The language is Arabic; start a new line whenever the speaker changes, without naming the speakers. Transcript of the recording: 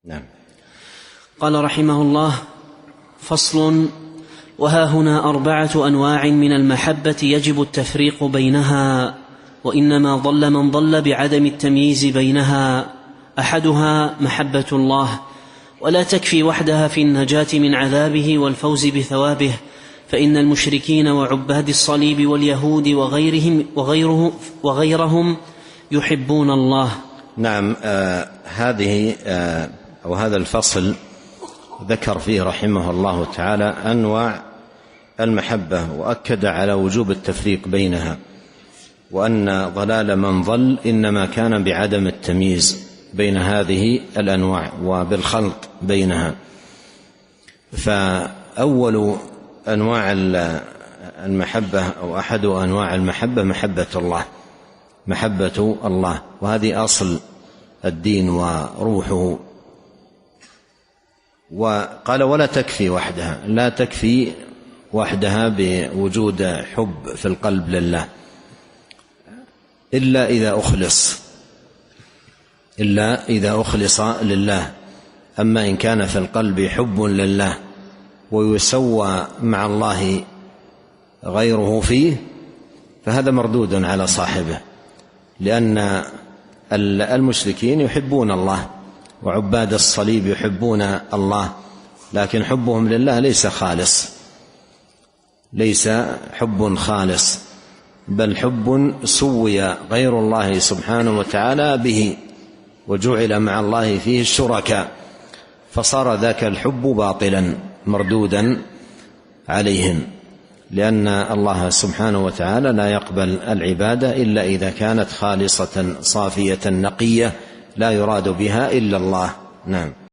نعم.
قال رحمه الله: فصل: وها هنا 4 أنواع من المحبة يجب التفريق بينها، وإنما ضل من ضل بعدم التمييز بينها. أحدها محبة الله، ولا تكفي وحدها في النجاة من عذابه والفوز بثوابه، فإن المشركين وعباد الصليب واليهود وغيرهم يحبون الله.
نعم. هذا الفصل ذكر فيه رحمه الله تعالى أنواع المحبة، وأكد على وجوب التفريق بينها، وأن ضلال من ضل إنما كان بعدم التمييز بين هذه الأنواع وبالخلط بينها. فأول أنواع المحبة أو أحد أنواع المحبة محبة الله، وهذه أصل الدين وروحه. وقال: ولا تكفي وحدها، لا تكفي وحدها بوجود حب في القلب لله إلا إذا أخلص لله. أما إن كان في القلب حب لله ويسوى مع الله غيره فيه فهذا مردود على صاحبه، لأن المشركين يحبون الله وعباد الصليب يحبون الله، لكن حبهم لله ليس حب خالص، بل حب سوي غير الله سبحانه وتعالى به، وجعل مع الله فيه الشركاء، فصار ذاك الحب باطلا مردودا عليهم، لأن الله سبحانه وتعالى لا يقبل العبادة إلا إذا كانت خالصة صافية نقية لا يراد بها إلا الله. نعم.